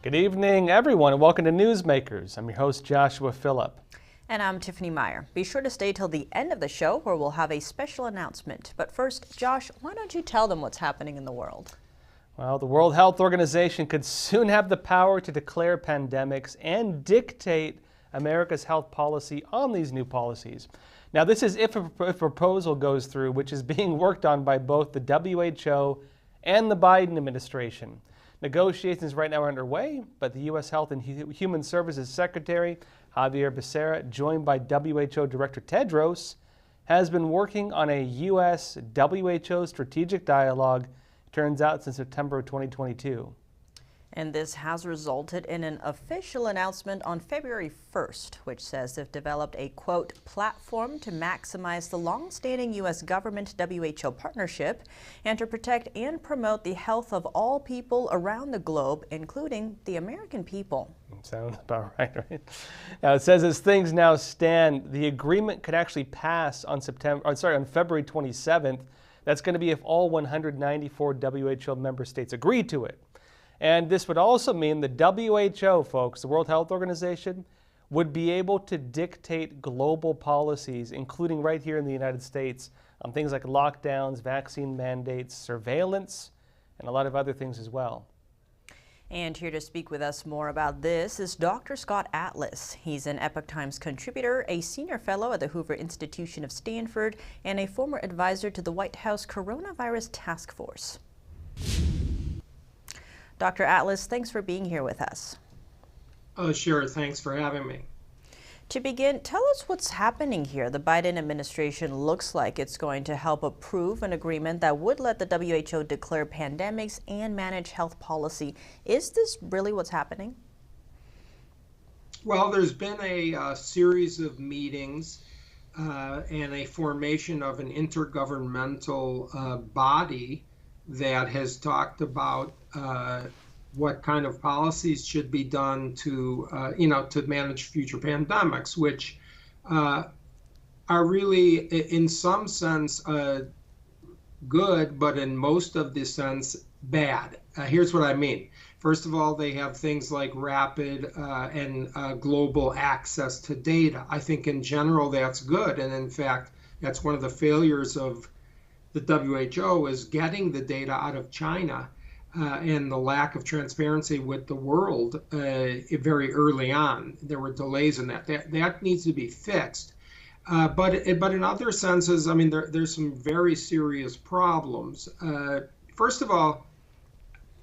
Good evening, everyone, and welcome to Newsmakers. I'm your host, Joshua Phillip. And I'm Tiffany Meyer. Be sure to stay till the end of the show where we'll have a special announcement. But first, Josh, why don't you tell them what's happening in the world? Well, the World Health Organization could soon have the power to declare pandemics and dictate America's health policy on these new policies. Now, this is if a proposal goes through, which is being worked on by both the WHO and the Biden administration. Negotiations right now are underway, but the U.S. Health and Human Services Secretary, Javier Becerra, joined by WHO Director Tedros, has been working on a U.S. WHO strategic dialogue, turns out, since September of 2022. And this has resulted in an official announcement on February 1st, which says they've developed a, quote, platform to maximize the long-standing U.S. government-WHO partnership and to protect and promote the health of all people around the globe, including the American people. Sounds about right? Now, it says as things now stand, the agreement could actually pass on February 27th. That's going to be if all 194 WHO member states agree to it. And this would also mean the WHO, folks, the World Health Organization, would be able to dictate global policies, including right here in the United States, on things like lockdowns, vaccine mandates, surveillance, and a lot of other things as well. And here to speak with us more about this is Dr. Scott Atlas. He's an Epoch Times contributor, a senior fellow at the Hoover Institution of Stanford, and a former advisor to the White House Coronavirus Task Force. Dr. Atlas, thanks for being here with us. Oh, sure. Thanks for having me. To begin, tell us what's happening here. The Biden administration looks like it's going to help approve an agreement that would let the WHO declare pandemics and manage health policy. Is this really what's happening? Well, there's been a series of meetings and a formation of an intergovernmental body that has talked about what kind of policies should be done to, to manage future pandemics, which are really, in some sense, good, but in most of the sense, bad. Here's what I mean. First of all, they have things like rapid and global access to data. I think in general that's good, and in fact, that's one of the failures of the WHO is getting the data out of China and the lack of transparency with the world very early on. There were delays in that. That needs to be fixed. But in other senses, I mean, there's some very serious problems. First of all,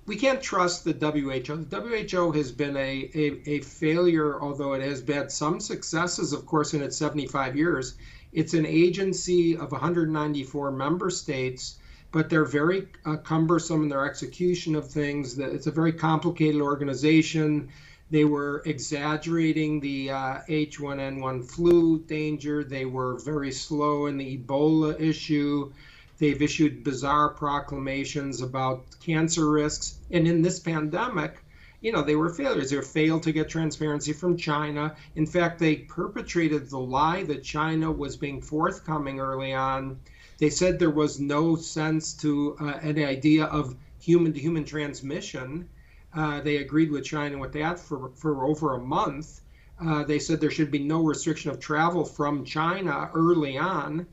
we can't trust the WHO. The WHO has been a failure, although it has had some successes, of course, in its 75 years. It's an agency of 194 member states, but they're very cumbersome in their execution of things. It's a very complicated organization. They were exaggerating the H1N1 flu danger. They were very slow in the Ebola issue. They've issued bizarre proclamations about cancer risks. And in this pandemic, they were failures. They failed to get transparency from China. In fact, they perpetrated the lie that China was being forthcoming early on. They said there was no sense to an idea of human-to-human transmission. They agreed with China with that for over a month. They said there should be no restriction of travel from China early on.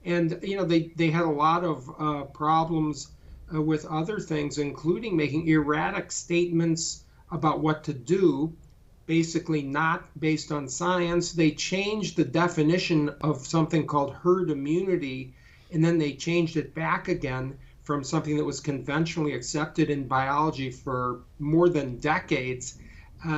And, they had a lot of problems with other things, including making erratic statements about what to do, basically not based on science. They changed the definition of something called herd immunity, and then they changed it back again from something that was conventionally accepted in biology for more than decades.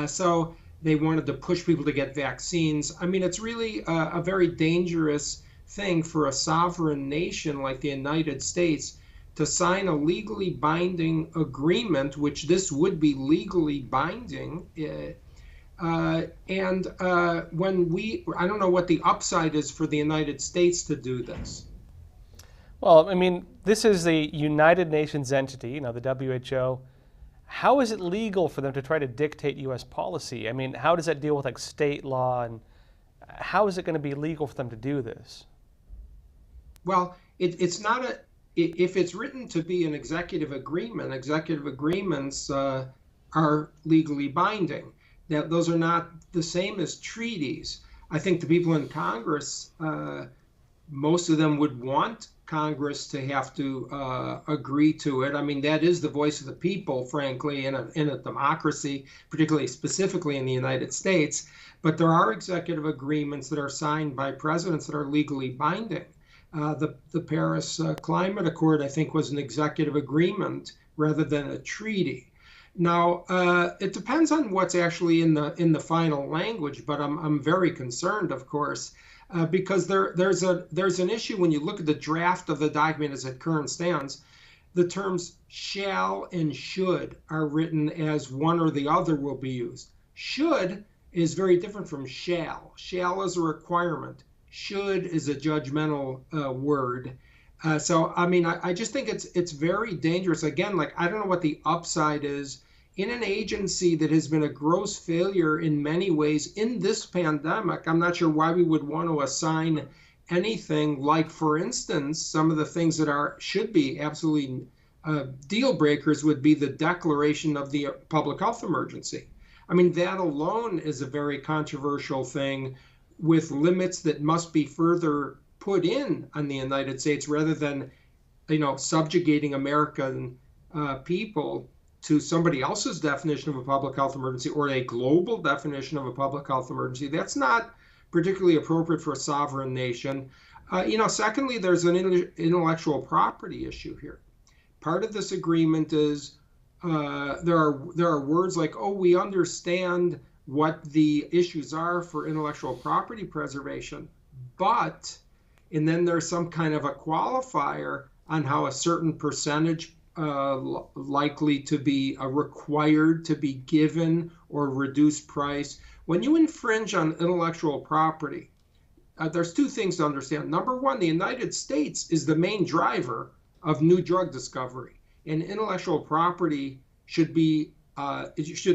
So they wanted to push people to get vaccines. I mean, it's really a very dangerous thing for a sovereign nation like the United States to sign a legally binding agreement, which this would be legally binding. I don't know what the upside is for the United States to do this. Well, I mean, this is the United Nations entity, the WHO. How is it legal for them to try to dictate U.S. policy? I mean, how does that deal with like state law, and how is it going to be legal for them to do this? Well, it's not a if it's written to be an executive agreement, executive agreements are legally binding. That those are not the same as treaties. I think the people in Congress, most of them would want Congress to have to agree to it. I mean, that is the voice of the people, frankly, in a democracy, particularly specifically in the United States. But there are executive agreements that are signed by presidents that are legally binding. The Paris Climate Accord, I think, was an executive agreement rather than a treaty. Now, it depends on what's actually in the final language, but I'm very concerned, of course, because there's an issue when you look at the draft of the document as it currently stands. The terms shall and should are written as one or the other will be used. Should is very different from shall. Shall is a requirement. Should is a judgmental word. So, I mean, I just think it's very dangerous. Again, like, I don't know what the upside is in an agency that has been a gross failure in many ways in this pandemic. I'm not sure why we would want to assign anything like, for instance, some of the things that should be absolutely deal breakers would be the declaration of the public health emergency. I mean, that alone is a very controversial thing with limits that must be further put in on the United States rather than, subjugating American people to somebody else's definition of a public health emergency or a global definition of a public health emergency. That's not particularly appropriate for a sovereign nation. Secondly, there's an intellectual property issue here. Part of this agreement is there are words like, oh, we understand what the issues are for intellectual property preservation, but, and then there's some kind of a qualifier on how a certain percentage likely to be required to be given or reduced price. When you infringe on intellectual property, there's two things to understand. Number one, the United States is the main driver of new drug discovery, and intellectual property should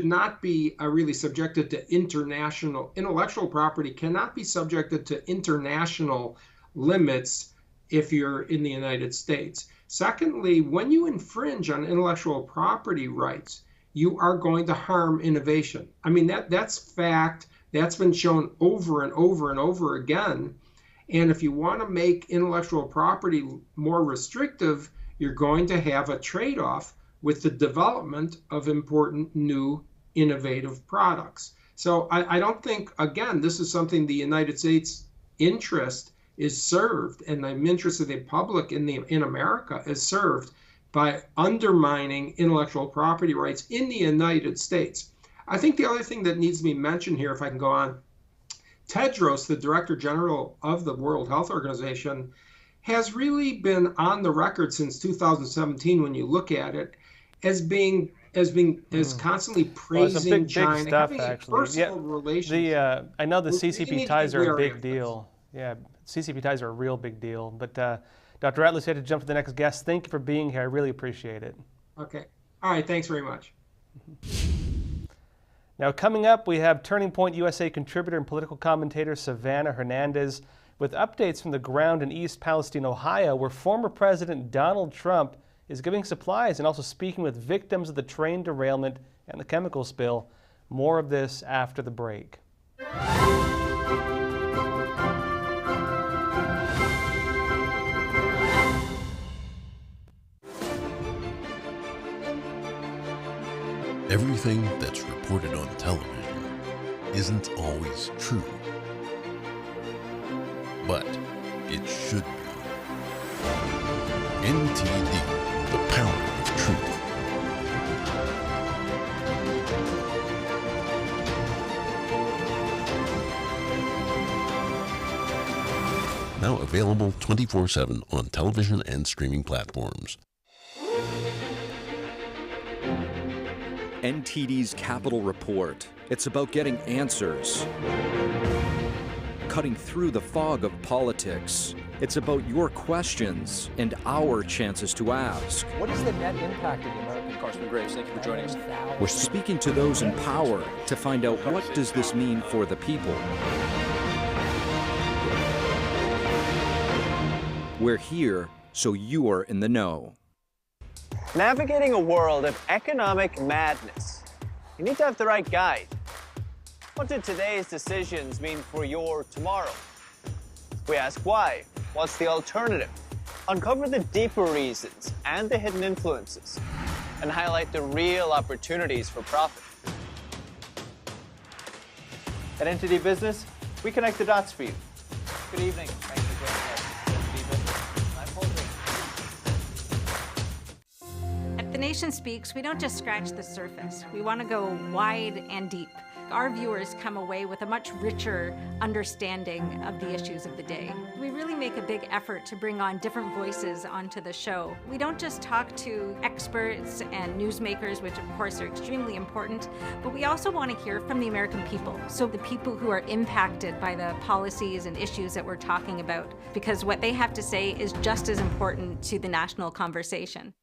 not be really subjected to intellectual property cannot be subjected to international limits if you're in the United States. Secondly, when you infringe on intellectual property rights, you are going to harm innovation. I mean, that's fact. That's been shown over and over and over again. And if you want to make intellectual property more restrictive, you're going to have a trade-off with the development of important new innovative products. So I don't think, again, this is something the United States interest is served, and the interest of the public in America is served by undermining intellectual property rights in the United States. I think the other thing that needs to be mentioned here, if I can go on, Tedros, the Director General of the World Health Organization, has really been on the record since 2017, when you look at it, as constantly praising China, stuff, having actually. a personal relationship. I know the CCP ties are a big deal. Yeah, CCP ties are a real big deal. But Dr. Atlas, you had to jump to the next guest. Thank you for being here. I really appreciate it. Okay. All right. Thanks very much. Now, coming up, we have Turning Point USA contributor and political commentator Savannah Hernandez with updates from the ground in East Palestine, Ohio, where former President Donald Trump is giving supplies and also speaking with victims of the train derailment and the chemical spill. More of this after the break. Everything that's reported on television isn't always true, but it should be. NTD, the power of truth. Now available 24/7 on television and streaming platforms. NTD's Capitol Report. It's about getting answers, cutting through the fog of politics. It's about your questions and our chances to ask. What is the net impact of the American? Congressman Graves, thank you for joining us. We're speaking to those in power to find out what does this mean for the people. We're here so you are in the know. Navigating a world of economic madness, you need to have the right guide. What do today's decisions mean for your tomorrow? We ask why. What's the alternative? Uncover the deeper reasons and the hidden influences, and highlight the real opportunities for profit. At Entity Business, we connect the dots for you. Good evening. Thanks for joining us. I'm Paul. At The Nation Speaks, we don't just scratch the surface. We want to go wide and deep. Our viewers come away with a much richer understanding of the issues of the day. We really make a big effort to bring on different voices onto the show. We don't just talk to experts and newsmakers, which of course are extremely important, but we also want to hear from the American people. So the people who are impacted by the policies and issues that we're talking about, because what they have to say is just as important to the national conversation.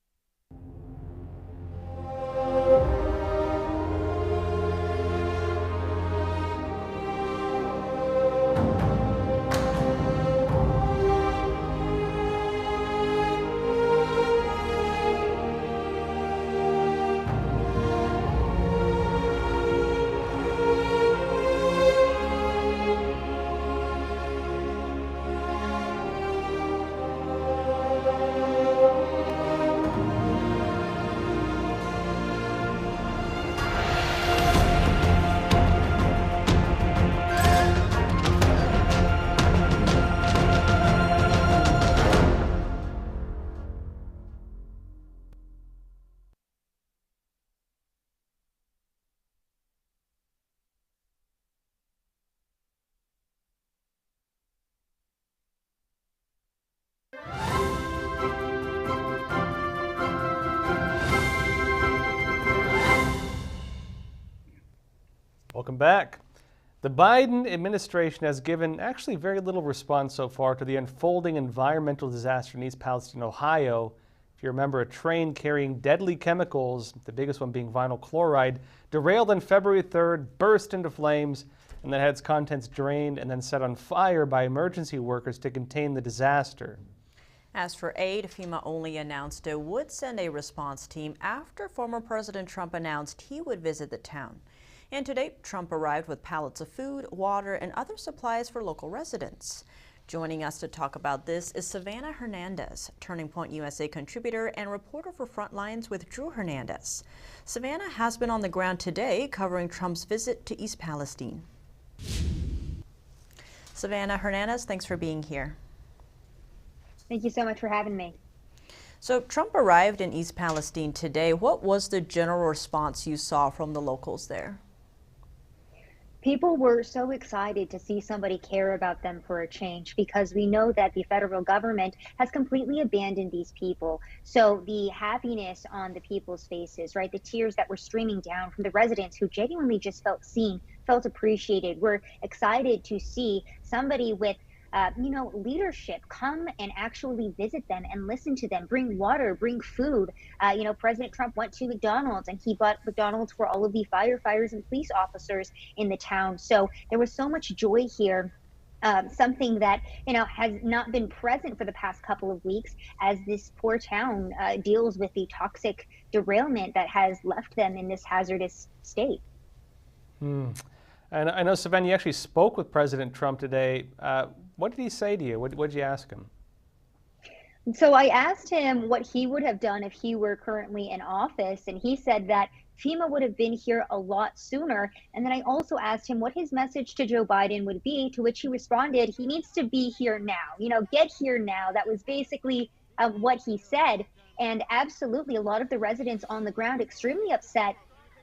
Welcome back. The Biden administration has given actually very little response so far to the unfolding environmental disaster in East Palestine, Ohio. If you remember, a train carrying deadly chemicals, the biggest one being vinyl chloride, derailed on February 3rd, burst into flames, and then had its contents drained and then set on fire by emergency workers to contain the disaster. As for aid, FEMA only announced it would send a response team after former President Trump announced he would visit the town. And today, Trump arrived with pallets of food, water, and other supplies for local residents. Joining us to talk about this is Savannah Hernandez, Turning Point USA contributor and reporter for Frontlines with Drew Hernandez. Savannah has been on the ground today covering Trump's visit to East Palestine. Savannah Hernandez, thanks for being here. Thank you so much for having me. So Trump arrived in East Palestine today. What was the general response you saw from the locals there? People were so excited to see somebody care about them for a change, because we know that the federal government has completely abandoned these people. So the happiness on the people's faces, right, the tears that were streaming down from the residents who genuinely just felt seen, felt appreciated, were excited to see somebody with leadership come and actually visit them and listen to them, bring water, bring food. President Trump went to McDonald's and he bought McDonald's for all of the firefighters and police officers in the town. So there was so much joy here. Something that, has not been present for the past couple of weeks as this poor town deals with the toxic derailment that has left them in this hazardous state. And I know, Savannah, you actually spoke with President Trump today. What did he say to you? What did you ask him? So I asked him what he would have done if he were currently in office, and he said that FEMA would have been here a lot sooner. And then I also asked him what his message to Joe Biden would be, to which he responded, he needs to be here now, get here now. That was basically what he said. And absolutely, a lot of the residents on the ground extremely upset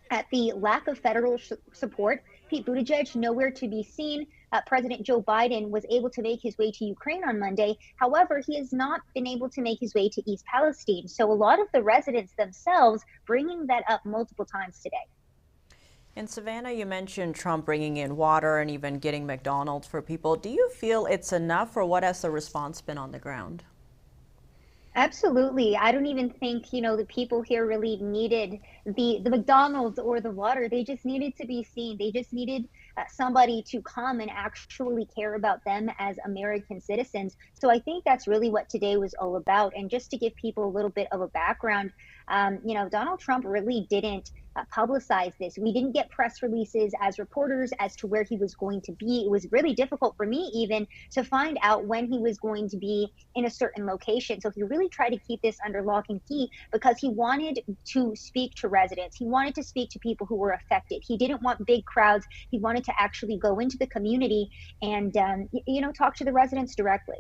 at the lack of federal support. Pete Buttigieg nowhere to be seen. President Joe Biden was able to make his way to Ukraine on Monday. However, he has not been able to make his way to East Palestine. So a lot of the residents themselves bringing that up multiple times today. And Savannah, you mentioned Trump bringing in water and even getting McDonald's for people. Do you feel it's enough, or what has the response been on the ground? Absolutely. I don't even think, the people here really needed the McDonald's or the water. They just needed to be seen. They just needed somebody to come and actually care about them as American citizens. So I think that's really what today was all about. And just to give people a little bit of a background, Donald Trump really didn't publicize this. We didn't get press releases as reporters as to where he was going to be. It was really difficult for me even to find out when he was going to be in a certain location. So he really tried to keep this under lock and key because he wanted to speak to residents. He wanted to speak to people who were affected. He didn't want big crowds. He wanted to actually go into the community and, talk to the residents directly.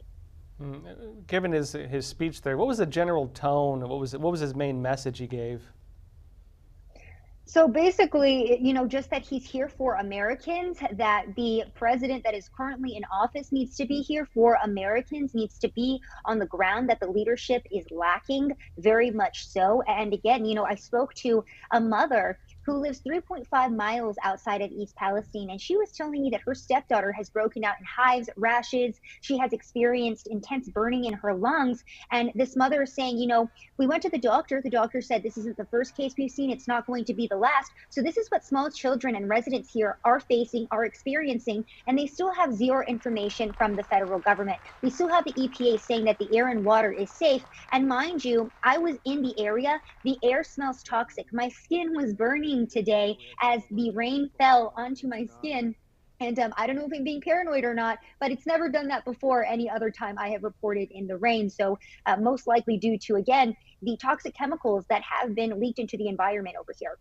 Given his speech there, what was the general tone? What was his main message he gave? So basically, just that he's here for Americans, that the president that is currently in office needs to be here for Americans, needs to be on the ground, that the leadership is lacking very much so. And again, I spoke to a mother who lives 3.5 miles outside of East Palestine. And she was telling me that her stepdaughter has broken out in hives, rashes. She has experienced intense burning in her lungs. And this mother is saying, we went to the doctor. The doctor said, this isn't the first case we've seen. It's not going to be the last. So this is what small children and residents here are facing, are experiencing, and they still have zero information from the federal government. We still have the EPA saying that the air and water is safe. And mind you, I was in the area. The air smells toxic. My skin was burning today as the rain fell onto my skin. And I don't know if I'm being paranoid or not, but it's never done that before any other time I have reported in the rain. So most likely due to, again, the toxic chemicals that have been leaked into the environment over here.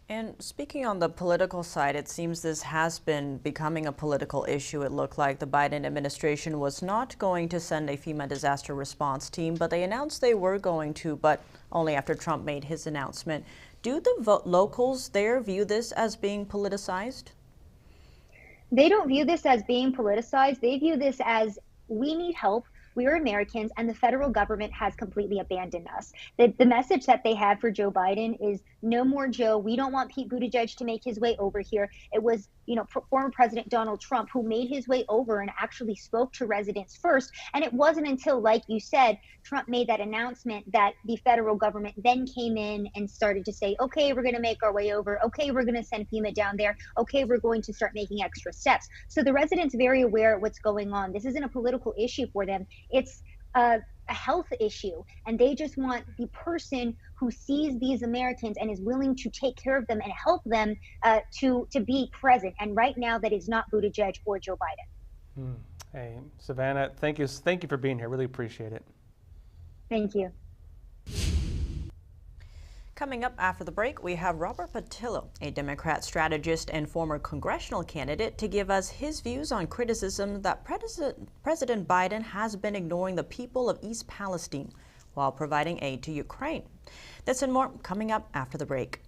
And speaking on the political side, it seems this has been becoming a political issue. It looked like the Biden administration was not going to send a FEMA disaster response team, but they announced they were going to, but only after Trump made his announcement. Do the locals there view this as being politicized? They don't view this as being politicized. They view this as, we need help. We are Americans, and the federal government has completely abandoned us. The message that they have for Joe Biden is, no more Joe. We don't want Pete Buttigieg to make his way over here. It was, former President Donald Trump who made his way over and actually spoke to residents first. And it wasn't until, like you said, Trump made that announcement that the federal government then came in and started to say, okay, we're going to make our way over. Okay, we're going to send FEMA down there. Okay, we're going to start making extra steps. So the residents are very aware of what's going on. This isn't a political issue for them. It's a health issue, and they just want the person who sees these Americans and is willing to take care of them and help them to be present. And right now, that is not Buttigieg or Joe Biden. Hey, Savannah, thank you for being here. Really appreciate it. Thank you. Coming up after the break, we have Robert Patillo, a Democrat strategist and former congressional candidate, to give us his views on criticism that President Biden has been ignoring the people of East Palestine while providing aid to Ukraine. This and more coming up after the break.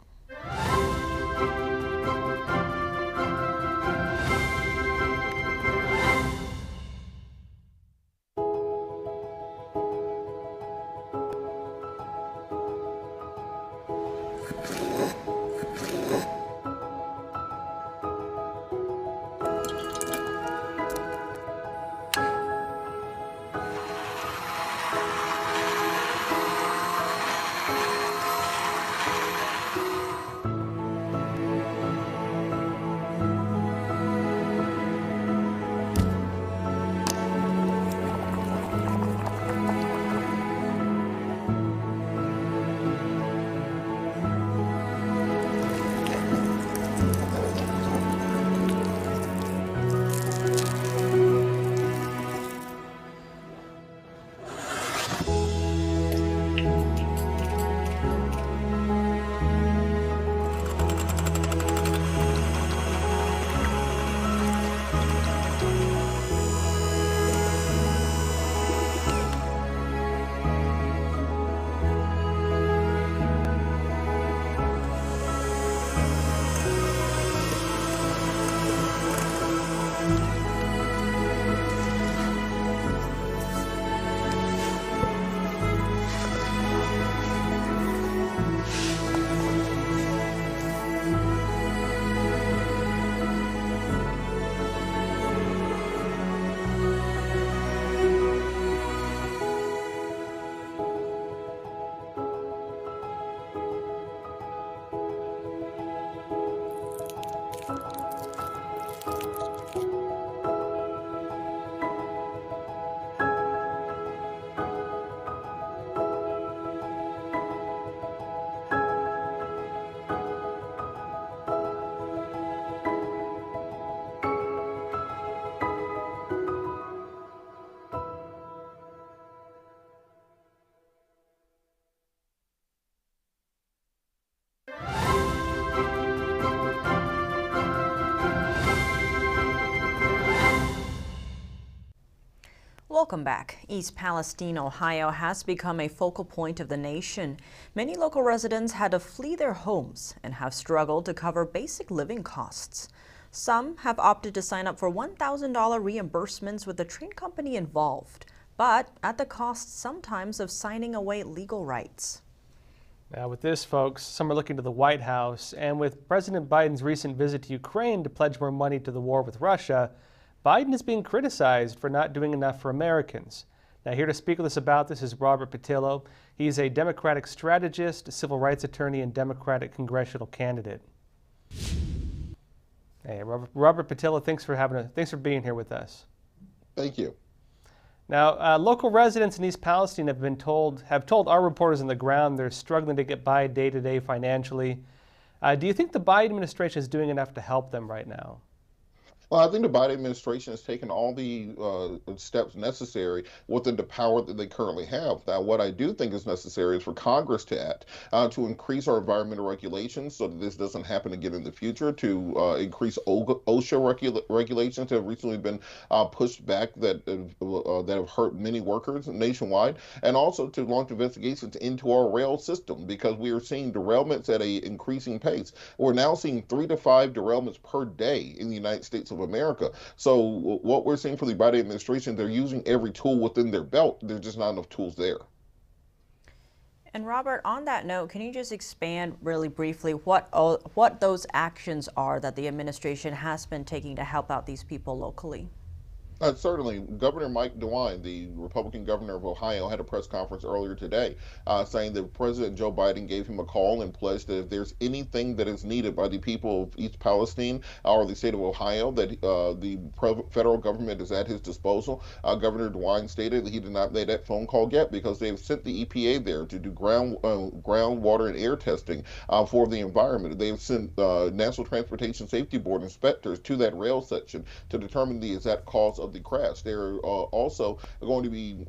Welcome back. East Palestine, Ohio has become a focal point of the nation. Many local residents had to flee their homes and have struggled to cover basic living costs. Some have opted to sign up for $1,000 reimbursements with the train company involved, but at the cost sometimes of signing away legal rights. Now with this, folks, some are looking to the White House, and with President Biden's recent visit to Ukraine to pledge more money to the war with Russia, Biden is being criticized for not doing enough for Americans. Now here to speak with us about this is Robert Patillo. He's a Democratic strategist, a civil rights attorney, and Democratic congressional candidate. Hey, Robert Patillo, thanks for being here with us. Thank you. Now, local residents in East Palestine have told our reporters on the ground they're struggling to get by day to day financially. Do you think the Biden administration is doing enough to help them right now? Well, I think the Biden administration has taken all the steps necessary within the power that they currently have. Now, what I do think is necessary is for Congress to act to increase our environmental regulations so that this doesn't happen again in the future, to increase OSHA regulations that have recently been pushed back that have hurt many workers nationwide, and also to launch investigations into our rail system, because we are seeing derailments at an increasing pace. We're now seeing 3 to 5 derailments per day in the United States of America. So what we're seeing for the Biden administration, they're using every tool within their belt. There's just not enough tools there. And Robert, on that note, can you just expand really briefly what those actions are that the administration has been taking to help out these people locally? Certainly. Governor Mike DeWine, the Republican governor of Ohio, had a press conference earlier today saying that President Joe Biden gave him a call and pledged that if there's anything that is needed by the people of East Palestine or the state of Ohio, that the federal government is at his disposal. Governor DeWine stated that he did not make that phone call yet because they've sent the EPA there to do ground, water, and air testing for the environment. They've sent National Transportation Safety Board inspectors to that rail section to determine the exact cause of the crash. They're also going to be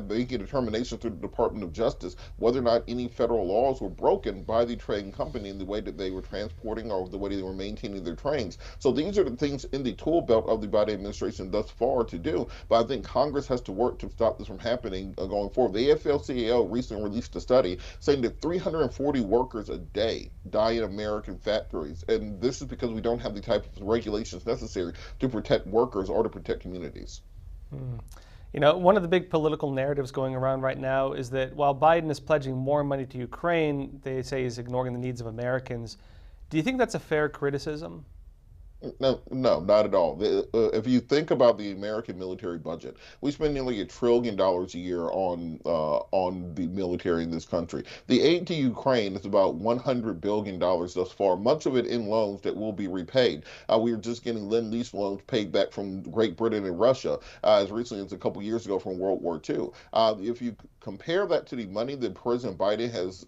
making a determination through the Department of Justice whether or not any federal laws were broken by the train company in the way that they were transporting or the way they were maintaining their trains. So these are the things in the tool belt of the Biden administration thus far to do, but I think Congress has to work to stop this from happening going forward. The AFL-CIO recently released a study saying that 340 workers a day die in American factories, and this is because we don't have the type of regulations necessary to protect workers or to protect communities. You know, one of the big political narratives going around right now is that while Biden is pledging more money to Ukraine, they say he's ignoring the needs of Americans. Do you think that's a fair criticism? No, not at all. If you think about the American military budget, we spend nearly $1 trillion a year on the military in this country. The aid to Ukraine is about $100 billion thus far, much of it in loans that will be repaid. We are just getting lend-lease loans paid back from Great Britain and Russia as recently as a couple years ago from World War II. If you compare that to the money that President Biden has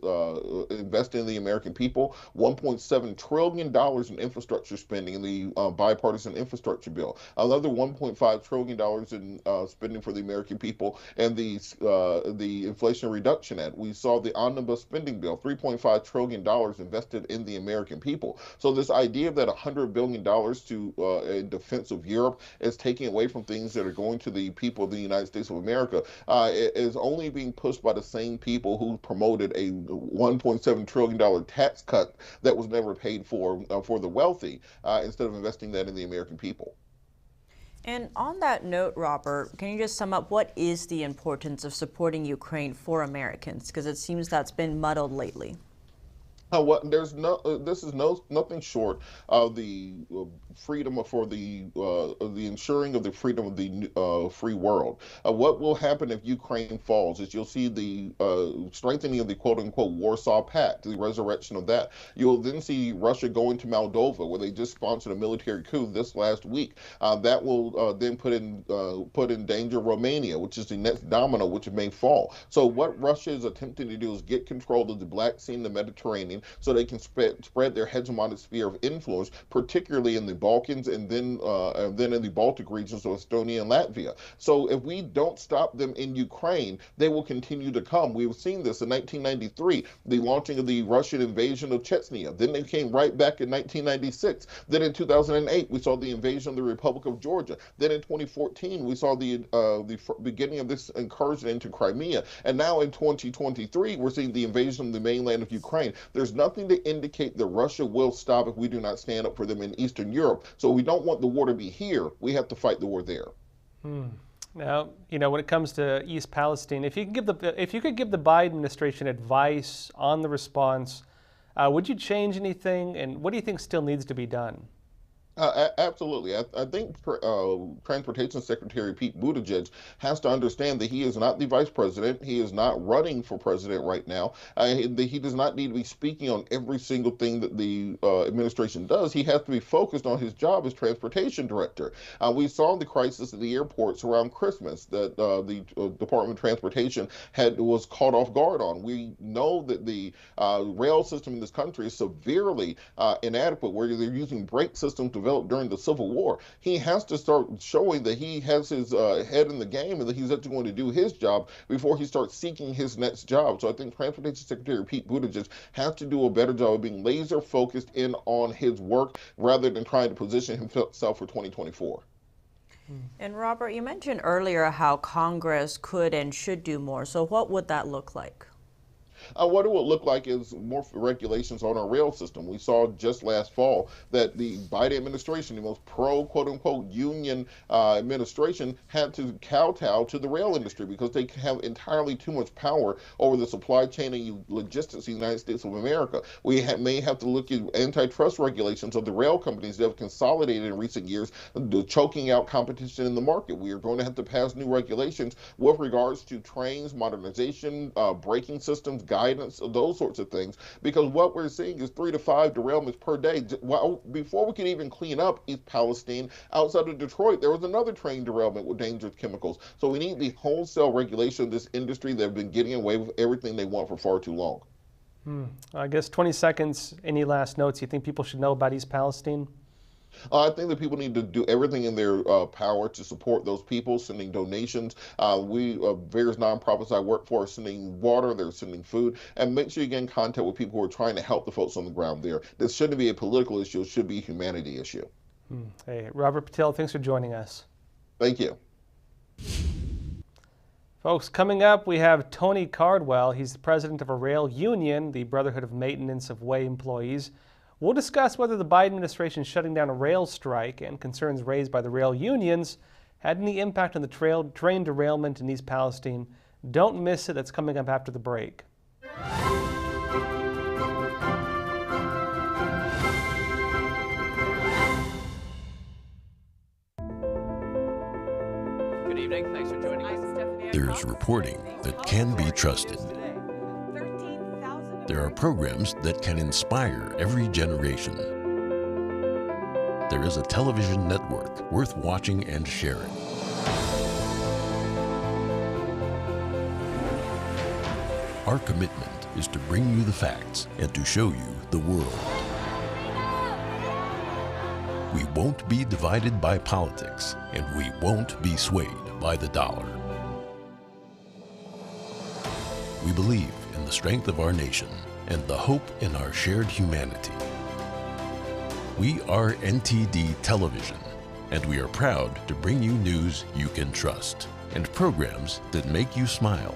invested in the American people, $1.7 trillion in infrastructure spending in the bipartisan infrastructure bill, another $1.5 trillion in spending for the American people, and the Inflation Reduction Act. We saw the omnibus spending bill, $3.5 trillion invested in the American people. So this idea that $100 billion in defense of Europe is taking away from things that are going to the people of the United States of America is only being pushed by the same people who promoted a $1.7 trillion tax cut that was never paid for the wealthy instead of investing that in the American people. And on that note, Robert, can you just sum up what is the importance of supporting Ukraine for Americans? Because it seems that's been muddled lately. This is nothing short of the freedom for the ensuring of the freedom of the free world. What will happen if Ukraine falls is you'll see the strengthening of the quote-unquote Warsaw Pact, the resurrection of that. You'll then see Russia go into Moldova, where they just sponsored a military coup this last week. That will then put in danger Romania, which is the next domino which may fall. So what Russia is attempting to do is get control of the Black Sea and the Mediterranean, Ukraine so they can spread their hegemonic sphere of influence, particularly in the Balkans and then in the Baltic regions of Estonia and Latvia. So if we don't stop them in Ukraine, they will continue to come. We've seen this in 1993, the launching of the Russian invasion of Chechnya. Then they came right back in 1996. Then in 2008, we saw the invasion of the Republic of Georgia. Then in 2014, we saw the beginning of this incursion into Crimea. And now in 2023, we're seeing the invasion of the mainland of Ukraine. There's nothing to indicate that Russia will stop if we do not stand up for them in Eastern Europe. So we don't want the war to be here. We have to fight the war there. Now, when it comes to East Palestine, if you could give the Biden administration advice on the response, would you change anything? And what do you think still needs to be done? Absolutely. I think Transportation Secretary Pete Buttigieg has to understand that he is not the vice president. He is not running for president right now. He does not need to be speaking on every single thing that the administration does. He has to be focused on his job as transportation director. We saw the crisis at the airports around Christmas that the Department of Transportation was caught off guard on. We know that the rail system in this country is severely inadequate, where they're using brake systems developed during the Civil War. He has to start showing that he has his head in the game and that he's actually going to do his job before he starts seeking his next job. So I think Transportation Secretary Pete Buttigieg has to do a better job of being laser focused in on his work rather than trying to position himself for 2024. And Robert, you mentioned earlier how Congress could and should do more. So what would that look like? What it will look like is more regulations on our rail system. We saw just last fall that the Biden administration, the most pro, quote-unquote, union administration, had to kowtow to the rail industry because they have entirely too much power over the supply chain and logistics of the United States of America. We may have to look at antitrust regulations of the rail companies that have consolidated in recent years, choking out competition in the market. We are going to have to pass new regulations with regards to trains, modernization, braking systems, guidance, those sorts of things, because what we're seeing is 3 to 5 derailments per day. Well, before we could even clean up East Palestine, outside of Detroit, there was another train derailment with dangerous chemicals. So we need the wholesale regulation of this industry that have been getting away with everything they want for far too long. I guess 20 seconds, any last notes you think people should know about East Palestine? I think that people need to do everything in their power to support those people, sending donations. Various nonprofits I work for are sending water, they're sending food, and make sure you get in contact with people who are trying to help the folks on the ground there. This shouldn't be a political issue, it should be a humanity issue. Hey, Robert Patel, thanks for joining us. Thank you. Folks, coming up, we have Tony Cardwell. He's the president of a rail union, the Brotherhood of Maintenance of Way Employees. We'll discuss whether the Biden administration shutting down a rail strike and concerns raised by the rail unions had any impact on the train derailment in East Palestine. Don't miss it. That's coming up after the break. Good evening. Thanks for joining us. There's reporting that can be trusted. There are programs that can inspire every generation. There is a television network worth watching and sharing. Our commitment is to bring you the facts and to show you the world. We won't be divided by politics, and we won't be swayed by the dollar. We believe in the strength of our nation and the hope in our shared humanity. We are NTD Television, and we are proud to bring you news you can trust and programs that make you smile.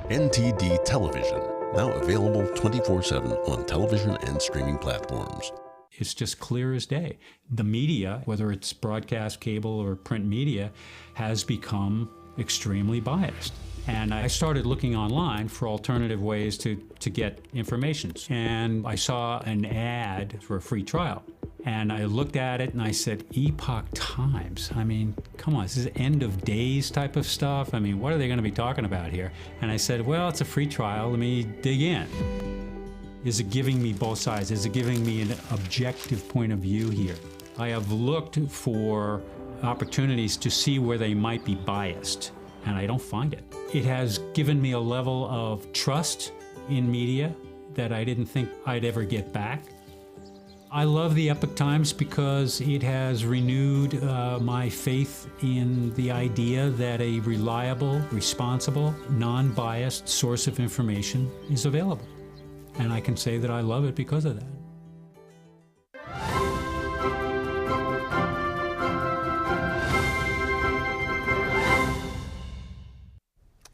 NTD Television, now available 24/7 on television and streaming platforms. It's just clear as day. The media, whether it's broadcast, cable, or print media, has become extremely biased. And I started looking online for alternative ways to get information. And I saw an ad for a free trial. And I looked at it and I said, Epoch Times. I mean, come on, this is end of days type of stuff. I mean, what are they going to be talking about here? And I said, well, it's a free trial. Let me dig in. Is it giving me both sides? Is it giving me an objective point of view here? I have looked for opportunities to see where they might be biased. and I don't find it. It has given me a level of trust in media that I didn't think I'd ever get back. I love the Epoch Times because it has renewed my faith in the idea that a reliable, responsible, non-biased source of information is available. And I can say that I love it because of that.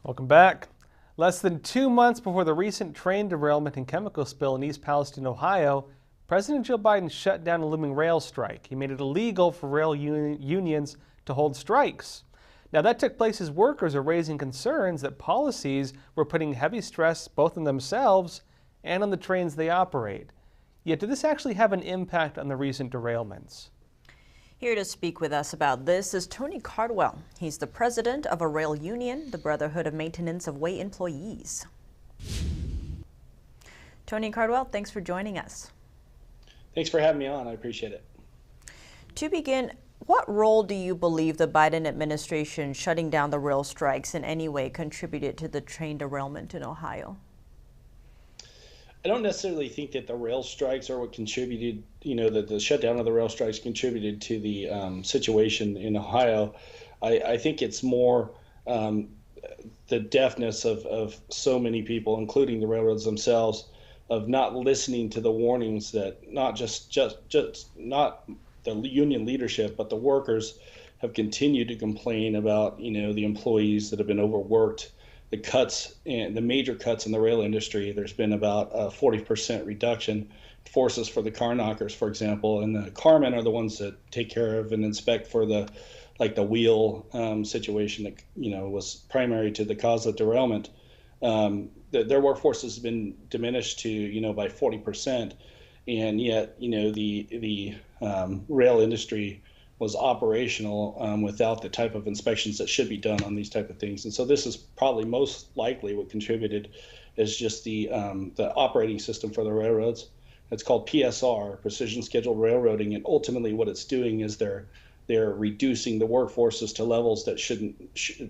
Welcome back. Less than 2 months before the recent train derailment and chemical spill in East Palestine, Ohio, President Joe Biden shut down a looming rail strike. He made it illegal for rail unions to hold strikes. Now, that took place as workers are raising concerns that policies were putting heavy stress both on themselves and on the trains they operate. Yet, did this actually have an impact on the recent derailments? Here to speak with us about this is Tony Cardwell. He's the president of a rail union, the Brotherhood of Maintenance of Way Employees. Tony Cardwell, thanks for joining us. Thanks for having me on. I appreciate it. To begin, what role do you believe the Biden administration shutting down the rail strikes in any way contributed to the train derailment in Ohio? I don't necessarily think that the rail strikes are what contributed, that the shutdown of the rail strikes contributed to the situation in Ohio. I think it's more the deafness of so many people, including the railroads themselves, of not listening to the warnings that not just not the union leadership, but the workers have continued to complain about, the employees that have been overworked. The cuts and the major cuts in the rail industry, there's been about a 40% reduction. Forces for the car knockers, for example, and the carmen are the ones that take care of and inspect for the wheel situation that was primary to the cause of derailment. Their workforce has been diminished to by 40%, and yet the rail industry was operational without the type of inspections that should be done on these type of things. And so this is probably most likely what contributed is just the operating system for the railroads. It's called PSR, Precision Scheduled Railroading, and ultimately what it's doing is they're reducing the workforces to levels that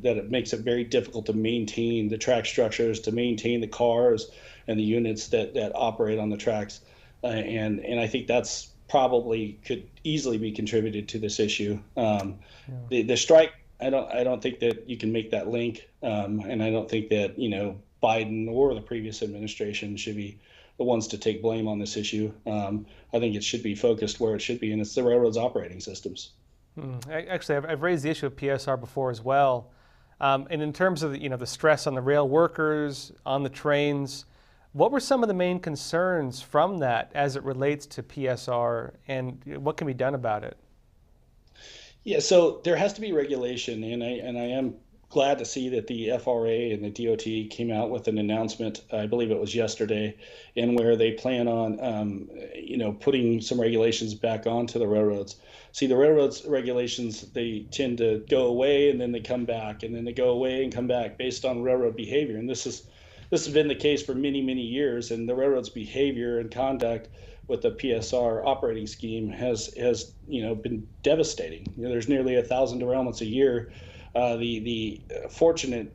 that it makes it very difficult to maintain the track structures, to maintain the cars and the units that operate on the tracks. And I think that's probably could easily be contributed to this issue. The strike, I don't think that you can make that link, and I don't think that Biden or the previous administration should be the ones to take blame on this issue. I think it should be focused where it should be, and it's the railroad's operating systems. Actually, I've raised the issue of PSR before as well, and in terms of the stress on the rail workers, on the trains. What were some of the main concerns from that as it relates to PSR, and what can be done about it? Yeah, so there has to be regulation, and I am glad to see that the FRA and the DOT came out with an announcement, I believe it was yesterday, in where they plan on, putting some regulations back onto the railroads. See, the railroads regulations, they tend to go away and then they come back, and then they go away and come back based on railroad behavior, and this has been the case for many, many years, and the railroad's behavior and conduct with the PSR operating scheme has been devastating. There's nearly 1,000 derailments a year. The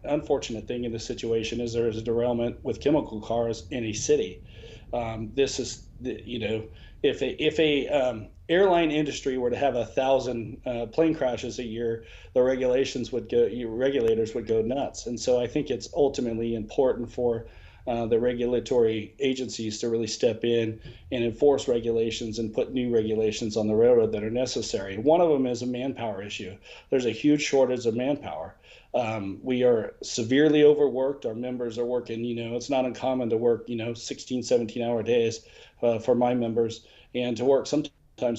unfortunate thing in this situation is there is a derailment with chemical cars in a city. This is, if a airline industry were to have 1,000 plane crashes a year, the regulators would go nuts. And so I think it's ultimately important for the regulatory agencies to really step in and enforce regulations and put new regulations on the railroad that are necessary. One of them is a manpower issue. There's a huge shortage of manpower. We are severely overworked. Our members are working, it's not uncommon to work, 16, 17-hour days for my members, and to work sometimes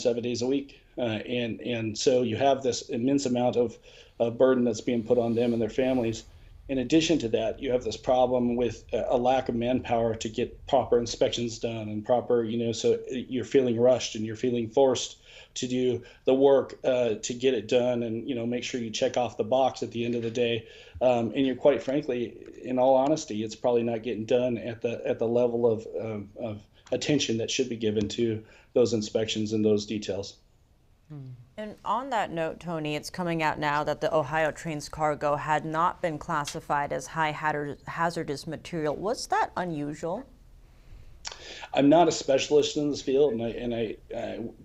7 days a week. And so you have this immense amount of burden that's being put on them and their families. In addition to that, you have this problem with a lack of manpower to get proper inspections done and proper, so you're feeling rushed and you're feeling forced to do the work to get it done and, make sure you check off the box at the end of the day. And you're quite frankly, in all honesty, it's probably not getting done at the level of attention that should be given to those inspections and those details. And on that note, Tony, it's coming out now that the Ohio train's cargo had not been classified as high hazardous material. Was that unusual? I'm not a specialist in this field, and I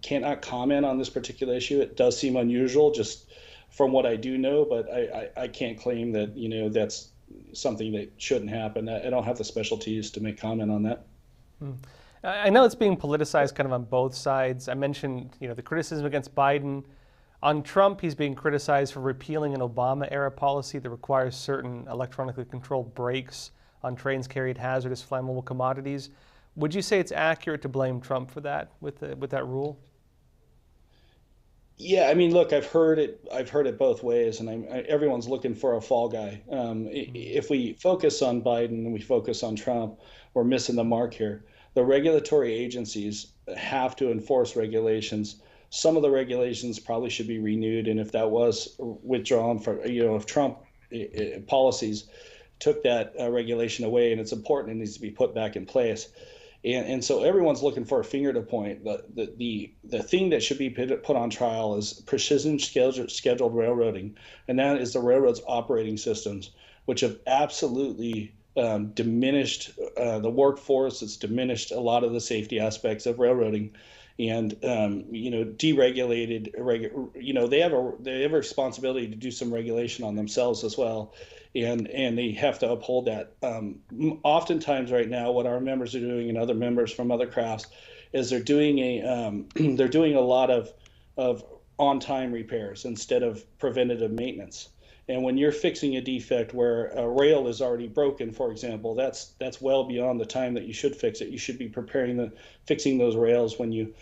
cannot comment on this particular issue. It does seem unusual just from what I do know, but I can't claim that, that's something that shouldn't happen. I don't have the specialties to make comment on that. I know it's being politicized kind of on both sides. I mentioned, the criticism against Biden. On Trump, he's being criticized for repealing an Obama-era policy that requires certain electronically controlled brakes on trains carrying hazardous flammable commodities. Would you say it's accurate to blame Trump for that with that rule? Yeah, I mean, look, I've heard it both ways, and everyone's looking for a fall guy. If we focus on Biden and we focus on Trump, we're missing the mark here. The regulatory agencies have to enforce regulations. Some of the regulations probably should be renewed, and if that was withdrawn from, if Trump policies took that regulation away, and it's important, it needs to be put back in place. And so everyone's looking for a finger to point. The thing that should be put on trial is precision scheduled railroading, and that is the railroad's operating systems, which have absolutely diminished the workforce. It's diminished a lot of the safety aspects of railroading, and deregulated. They have a responsibility to do some regulation on themselves as well, and they have to uphold that. Oftentimes, right now, what our members are doing and other members from other crafts is they're doing a lot of on-time repairs instead of preventative maintenance. And when you're fixing a defect where a rail is already broken, for example, that's well beyond the time that you should fix it. You should be fixing those rails when you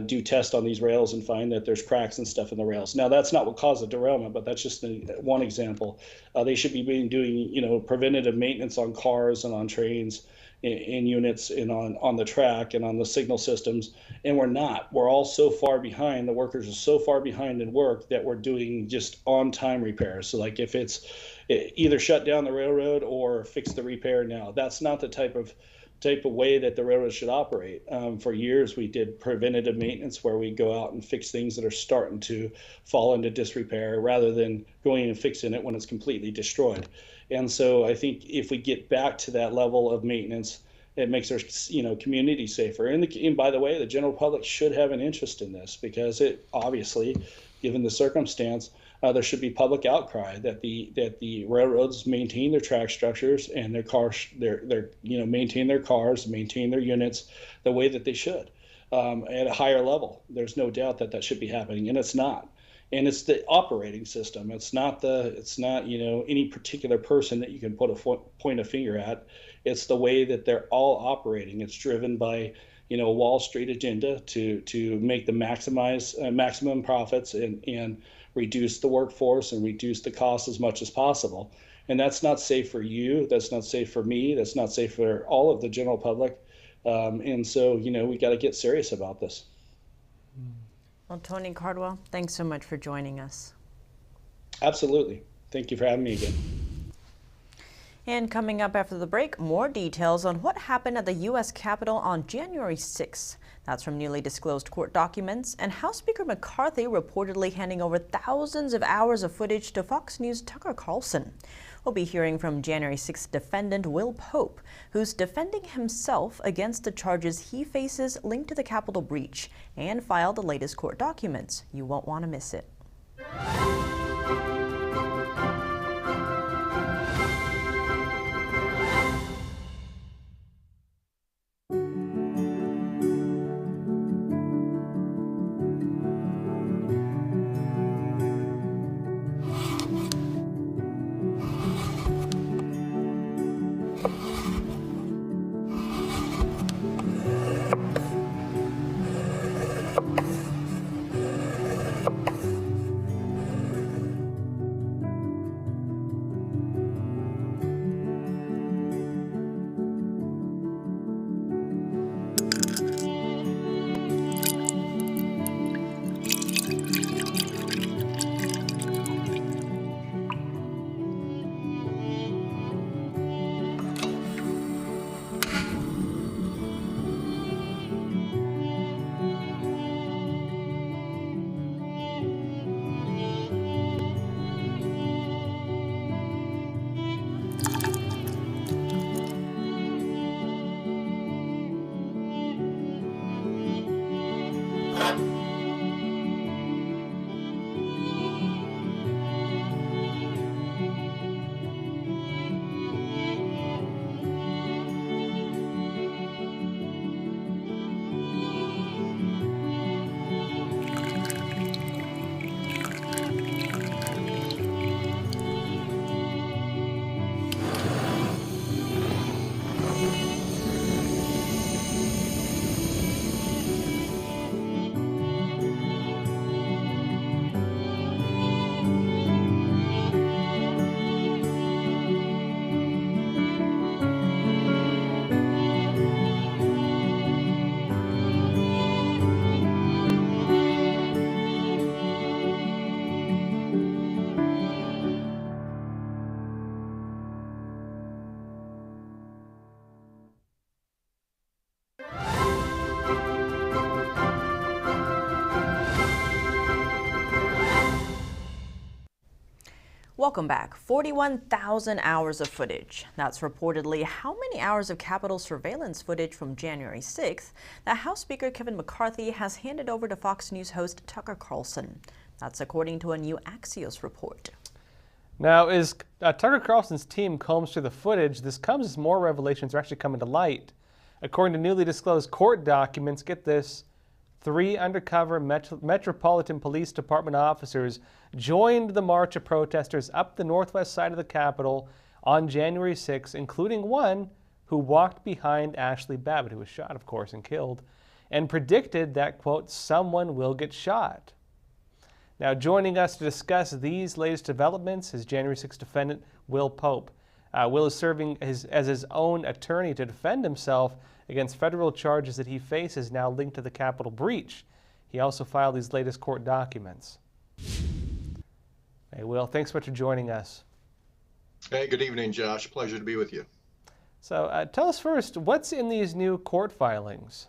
do tests on these rails and find that there's cracks and stuff in the rails. Now, that's not what caused the derailment, but that's just one example. They should be doing preventative maintenance on cars and on trains, in units, and on the track and on the signal systems, and we're not. We're all so far behind. The workers are so far behind in work that we're doing just on-time repairs. So like if it's either shut down the railroad or fix the repair now, that's not the type of way that the railroad should operate. For years, we did preventative maintenance where we go out and fix things that are starting to fall into disrepair rather than going and fixing it when it's completely destroyed. And so I think if we get back to that level of maintenance, it makes our community safer. And by the way, the general public should have an interest in this because it obviously, given the circumstance, there should be public outcry that the railroads maintain their track structures and their cars, maintain their cars, maintain their units the way that they should at a higher level. There's no doubt that should be happening, and it's not. And it's the operating system. It's not any particular person that you can point a finger at. It's the way that they're all operating. It's driven by a Wall Street agenda to make the maximum profits and reduce the workforce and reduce the cost as much as possible. And that's not safe for you. That's not safe for me. That's not safe for all of the general public. And so, we got to get serious about this. Well, Tony Cardwell, thanks so much for joining us. Absolutely. Thank you for having me again. And coming up after the break, more details on what happened at the U.S. Capitol on January 6th. That's from newly disclosed court documents, and House Speaker McCarthy reportedly handing over thousands of hours of footage to Fox News' Tucker Carlson. We'll be hearing from January 6th defendant Will Pope, who's defending himself against the charges he faces linked to the Capitol breach, and filed the latest court documents. You won't want to miss it. Welcome back. 41,000 hours of footage. That's reportedly how many hours of Capitol surveillance footage from January 6th that House Speaker Kevin McCarthy has handed over to Fox News host Tucker Carlson. That's according to a new Axios report. Now, as Tucker Carlson's team combs through the footage, this comes as more revelations are actually coming to light. According to newly disclosed court documents, get this, 3 undercover Metropolitan Police Department officers joined the march of protesters up the northwest side of the Capitol on January 6, including one who walked behind Ashley Babbitt, who was shot, of course, and killed, and predicted that, quote, someone will get shot. Now, joining us to discuss these latest developments is January 6 defendant Will Pope. Will is serving as his own attorney to defend himself against federal charges that he faces now linked to the Capitol breach. He also filed these latest court documents. Hey, Will, thanks so much for joining us. Hey, good evening, Josh. Pleasure to be with you. So tell us first, what's in these new court filings?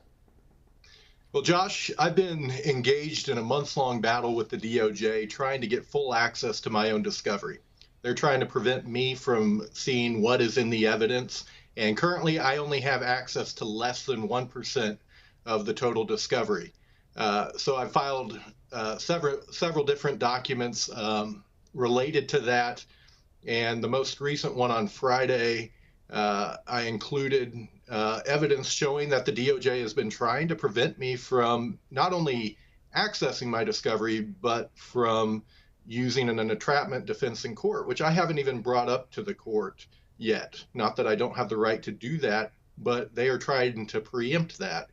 Well, Josh, I've been engaged in a month-long battle with the DOJ trying to get full access to my own discovery. They're trying to prevent me from seeing what is in the evidence, and currently I only have access to less than 1% of the total discovery. So I filed several different documents related to that, and the most recent one on Friday, I included evidence showing that the DOJ has been trying to prevent me from not only accessing my discovery, but from using an entrapment defense in court, which I haven't even brought up to the court yet. Not that I don't have the right to do that, but they are trying to preempt that.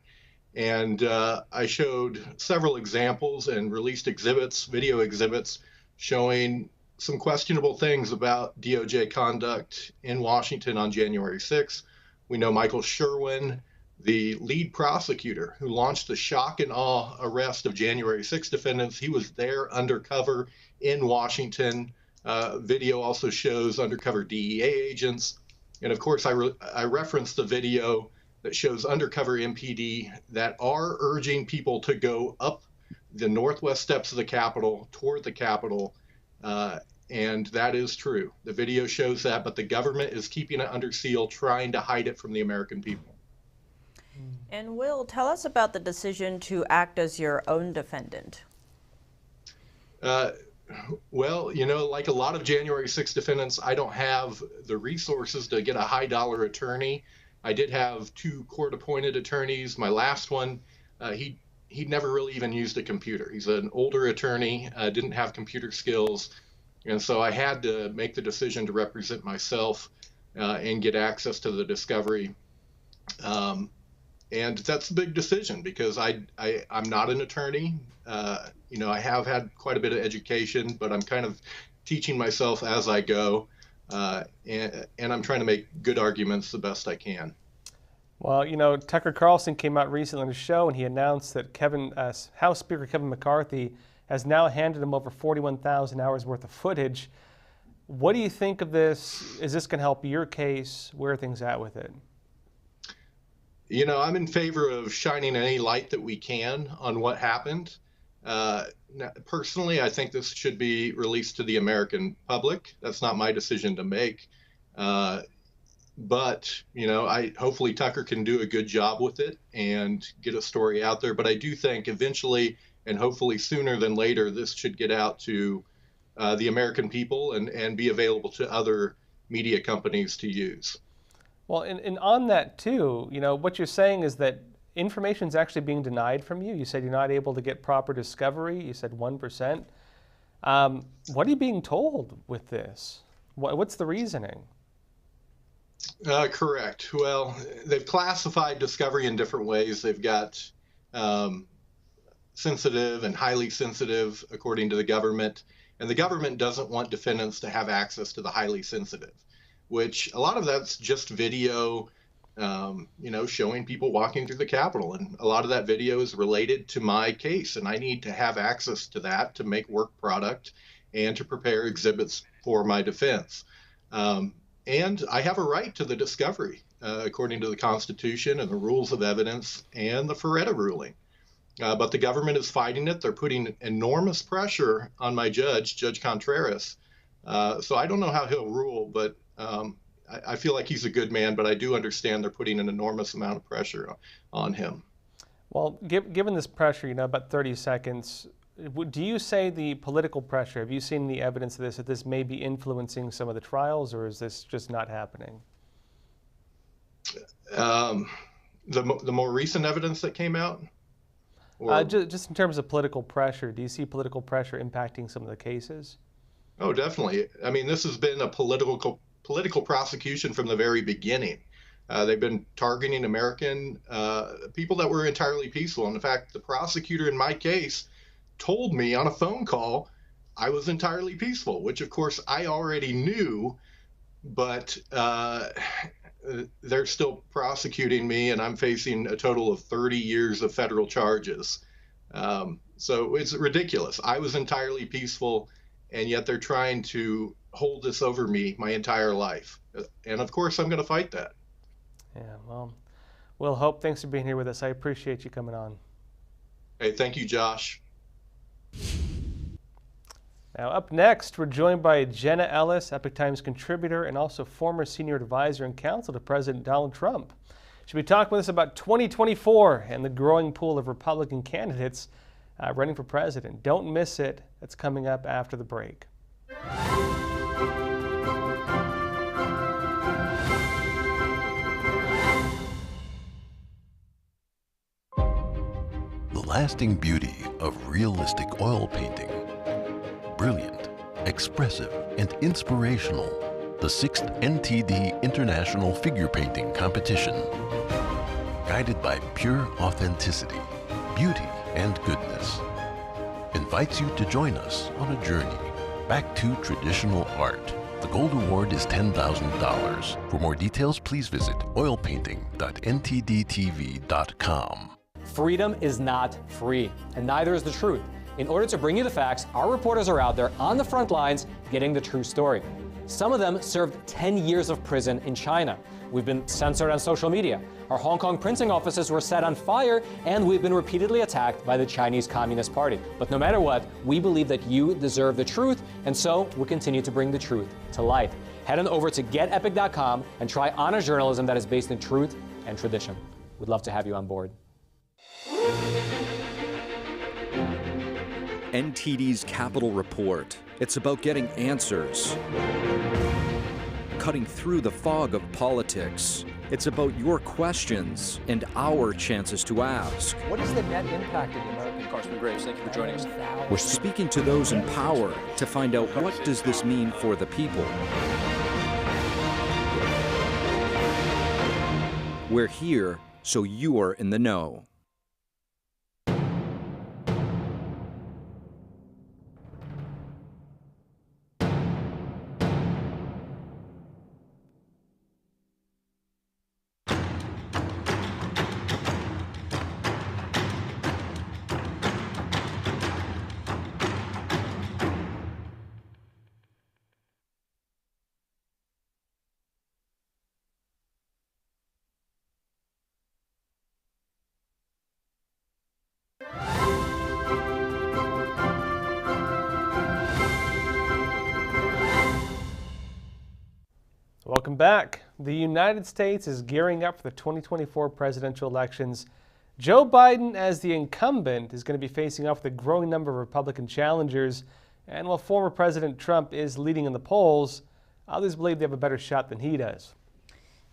And I showed several examples and released exhibits, video exhibits, showing some questionable things about DOJ conduct in Washington on January 6th. We know Michael Sherwin, the lead prosecutor who launched the shock and awe arrest of January 6 defendants, he was there undercover in Washington. Video also shows undercover DEA agents. And of course, I referenced the video that shows undercover MPD that are urging people to go up the northwest steps of the Capitol toward the Capitol. And that is true. The video shows that, but the government is keeping it under seal, trying to hide it from the American people. And Will, tell us about the decision to act as your own defendant. Well, you know, like a lot of January 6 defendants, I don't have the resources to get a high dollar attorney. I did have 2 court-appointed attorneys. My last one, he'd never really even used a computer. He's an older attorney, didn't have computer skills. And so I had to make the decision to represent myself and get access to the discovery. And that's a big decision because I'm not an attorney. You know, I have had quite a bit of education, but I'm kind of teaching myself as I go. And I'm trying to make good arguments the best I can. Well, you know, Tucker Carlson came out recently on his show and he announced that House Speaker Kevin McCarthy has now handed him over 41,000 hours worth of footage. What do you think of this? Is this going to help your case? Where are things at with it? You know, I'm in favor of shining any light that we can on what happened. Personally, I think this should be released to the American public. That's not my decision to make. But, you know, hopefully Tucker can do a good job with it and get a story out there. But I do think eventually, and hopefully sooner than later, this should get out to the American people and be available to other media companies to use. Well, and on that too, you know, what you're saying is that information is actually being denied from you. You said you're not able to get proper discovery. You said 1%. What are you being told with this? What's the reasoning? Correct. Well, they've classified discovery in different ways. They've got sensitive and highly sensitive, according to the government. And the government doesn't want defendants to have access to the highly sensitive, which a lot of that's just video, you know, showing people walking through the Capitol. And a lot of that video is related to my case. And I need to have access to that to make work product and to prepare exhibits for my defense. And I have a right to the discovery, according to the Constitution and the rules of evidence and the Ferretta ruling. But the government is fighting it. They're putting enormous pressure on my judge, Judge Contreras, So I don't know how he'll rule, but I feel like he's a good man, but I do understand they're putting an enormous amount of pressure on him. Well, given this pressure, about 30 seconds, do you say the political pressure, have you seen any evidence of this, that this may be influencing some of the trials, or is this just not happening? The more recent evidence that came out? Just in terms of political pressure, do you see political pressure impacting some of the cases? Oh, definitely. I mean, this has been a political prosecution from the very beginning. They've been targeting American people that were entirely peaceful. And in fact, the prosecutor in my case told me on a phone call I was entirely peaceful, which of course I already knew, but they're still prosecuting me, and I'm facing a total of 30 years of federal charges. So it's ridiculous. I was entirely peaceful, and yet they're trying to hold this over me my entire life. And of course, I'm going to fight that. Yeah, well, Will Hope, thanks for being here with us. I appreciate you coming on. Hey, thank you, Josh. Now, up next, we're joined by Jenna Ellis, Epoch Times contributor and also former senior advisor and counsel to President Donald Trump. She'll be talking with us about 2024 and the growing pool of Republican candidates running for president. Don't miss it. That's coming up after the break. The lasting beauty of realistic oil painting. Brilliant, expressive, and inspirational. The 6th NTD International Figure Painting Competition. Guided by pure authenticity, beauty, and goodness. Invites you to join us on a journey back to traditional art. The Gold Award is $10,000. For more details, please visit oilpainting.ntdtv.com. Freedom is not free, and neither is the truth. In order to bring you the facts, our reporters are out there on the front lines getting the true story. Some of them served 10 years of prison in China. We've been censored on social media. Our Hong Kong printing offices were set on fire, and we've been repeatedly attacked by the Chinese Communist Party. But no matter what, we believe that you deserve the truth, and so we'll continue to bring the truth to light. Head on over to getepic.com and try honest journalism that is based in truth and tradition. We'd love to have you on board. NTD's Capital Report. It's about getting answers, cutting through the fog of politics. It's about your questions and our chances to ask. What is the net impact of the American? Carson Graves, thank you for joining us. We're speaking to those in power to find out what does this mean for the people. We're here so you are in the know. Welcome back. The United States is gearing up for the 2024 presidential elections. Joe Biden, as the incumbent, is going to be facing off with a growing number of Republican challengers. And while former President Trump is leading in the polls, others believe they have a better shot than he does.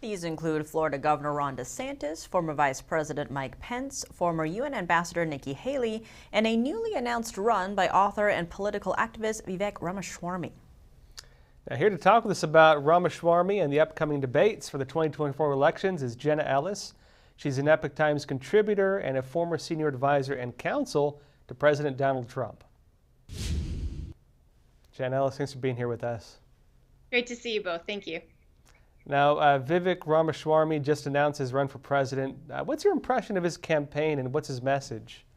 These include Florida Governor Ron DeSantis, former Vice President Mike Pence, former UN Ambassador Nikki Haley, and a newly announced run by author and political activist Vivek Ramaswamy. Now, here to talk with us about Ramaswamy and the upcoming debates for the 2024 elections is Jenna Ellis. She's an Epoch Times contributor and a former senior advisor and counsel to President Donald Trump. Jenna Ellis, thanks for being here with us. Great to see you both. Thank you. Now, Vivek Ramaswamy just announced his run for president. What's your impression of his campaign and what's his message?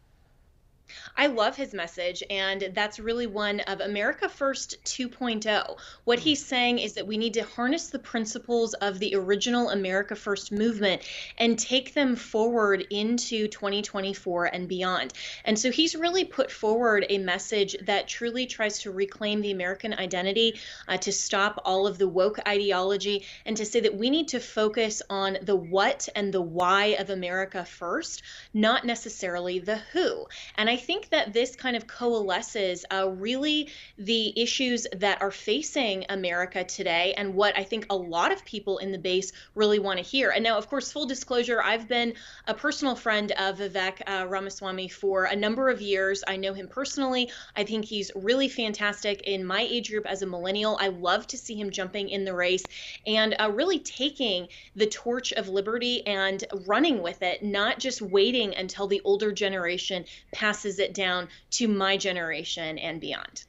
I love his message, and that's really one of America First 2.0. What he's saying is that we need to harness the principles of the original America First movement and take them forward into 2024 and beyond. And so he's really put forward a message that truly tries to reclaim the American identity, to stop all of the woke ideology, and to say that we need to focus on the what and the why of America first, not necessarily the who. And I think that this kind of coalesces really the issues that are facing America today and what I think a lot of people in the base really want to hear. And now, of course, full disclosure, I've been a personal friend of Vivek Ramaswamy for a number of years. I know him personally. I think he's really fantastic in my age group as a millennial. I love to see him jumping in the race and really taking the torch of liberty and running with it, not just waiting until the older generation passes it down to my generation and beyond.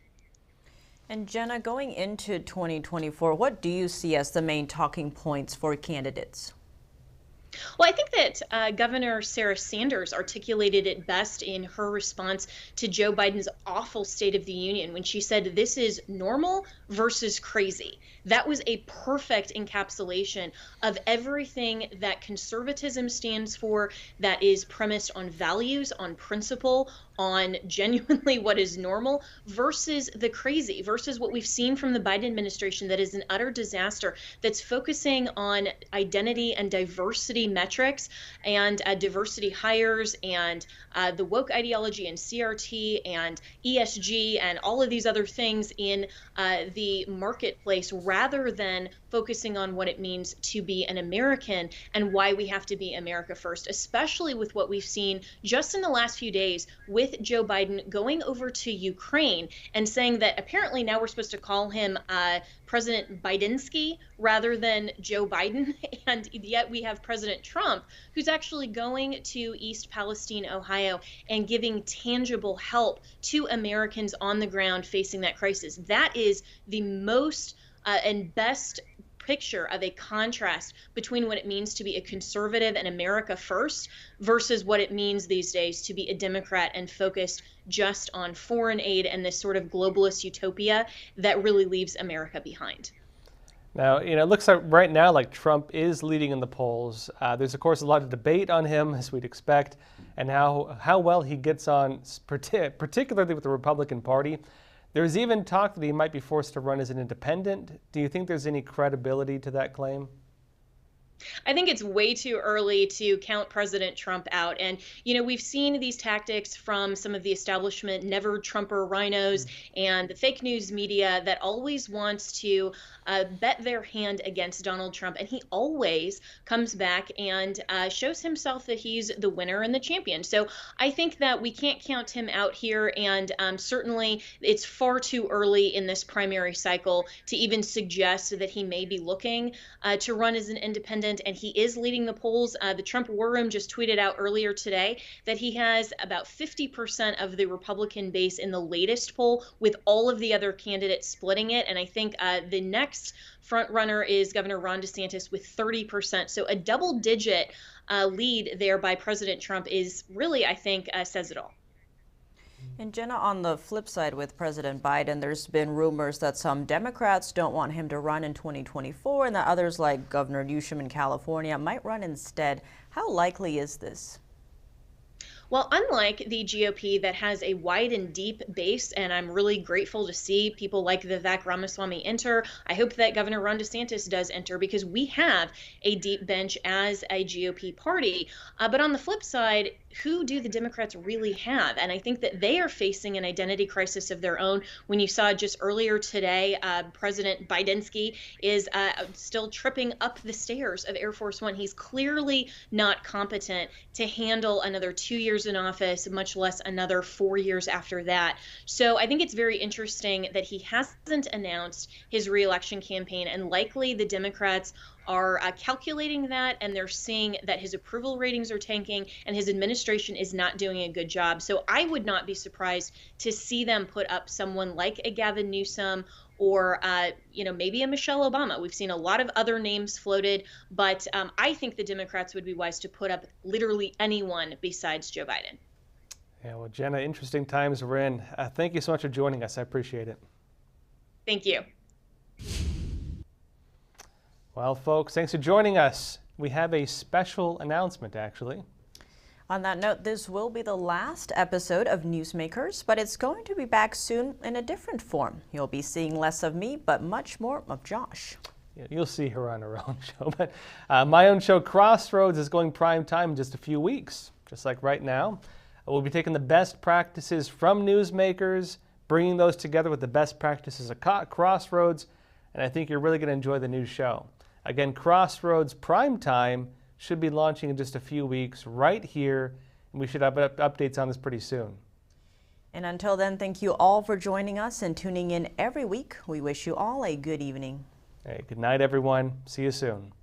And Jenna, going into 2024, what do you see as the main talking points for candidates? Well, I think that Governor Sarah Sanders articulated it best in her response to Joe Biden's awful State of the Union when she said this is normal versus crazy. That was a perfect encapsulation of everything that conservatism stands for, that is premised on values, on principle, on genuinely what is normal, versus the crazy, versus what we've seen from the Biden administration that is an utter disaster, that's focusing on identity and diversity metrics and diversity hires and the woke ideology and CRT and ESG and all of these other things in the marketplace, rather than focusing on what it means to be an American and why we have to be America first, especially with what we've seen just in the last few days with Joe Biden going over to Ukraine and saying that apparently now we're supposed to call him President Bidensky rather than Joe Biden. And yet we have President Trump, who's actually going to East Palestine, Ohio, and giving tangible help to Americans on the ground facing that crisis. That is the most and best picture of a contrast between what it means to be a conservative and America first versus what it means these days to be a Democrat and focused just on foreign aid and this sort of globalist utopia that really leaves America behind. Now, it looks like right now like Trump is leading in the polls. There's, of course, a lot of debate on him, as we'd expect, and how well he gets on, particularly with the Republican Party. There's even talk that he might be forced to run as an independent. Do you think there's any credibility to that claim? I think it's way too early to count President Trump out. And, we've seen these tactics from some of the establishment never Trumper rhinos and the fake news media that always wants to bet their hand against Donald Trump. And he always comes back and shows himself that he's the winner and the champion. So I think that we can't count him out here. And certainly it's far too early in this primary cycle to even suggest that he may be looking to run as an independent. And he is leading the polls. The Trump War Room just tweeted out earlier today that he has about 50% of the Republican base in the latest poll, with all of the other candidates splitting it. And I think the next front runner is Governor Ron DeSantis with 30%. So a double-digit lead there by President Trump is really, I think, says it all. And Jenna, on the flip side with President Biden, there's been rumors that some Democrats don't want him to run in 2024 and that others like Governor Newsom in California might run instead. How likely is this? Well, unlike the GOP that has a wide and deep base, and I'm really grateful to see people like Vivek Ramaswamy enter, I hope that Governor Ron DeSantis does enter because we have a deep bench as a GOP party. But on the flip side, who do the Democrats really have? And I think that they are facing an identity crisis of their own. When you saw just earlier today, President Bidensky is still tripping up the stairs of Air Force One. He's clearly not competent to handle another 2 years in office, much less another 4 years after that. So I think it's very interesting that he hasn't announced his reelection campaign, and likely the Democrats are calculating that, and they're seeing that his approval ratings are tanking and his administration is not doing a good job. So I would not be surprised to see them put up someone like a Gavin Newsom or, maybe a Michelle Obama. We've seen a lot of other names floated, but I think the Democrats would be wise to put up literally anyone besides Joe Biden. Yeah, well, Jenna, interesting times we're in. Thank you so much for joining us. I appreciate it. Thank you. Well, folks, thanks for joining us. We have a special announcement, actually. On that note, this will be the last episode of Newsmakers, but it's going to be back soon in a different form. You'll be seeing less of me, but much more of Josh. You'll see her on her own show. But my own show, Crossroads, is going prime time in just a few weeks, just like right now. We'll be taking the best practices from Newsmakers, bringing those together with the best practices of Crossroads, and I think you're really going to enjoy the new show. Again, Crossroads prime time should be launching in just a few weeks right here, and we should have updates on this pretty soon. And until then, thank you all for joining us and tuning in every week. We wish you all a good evening. Hey, good night, everyone. See you soon.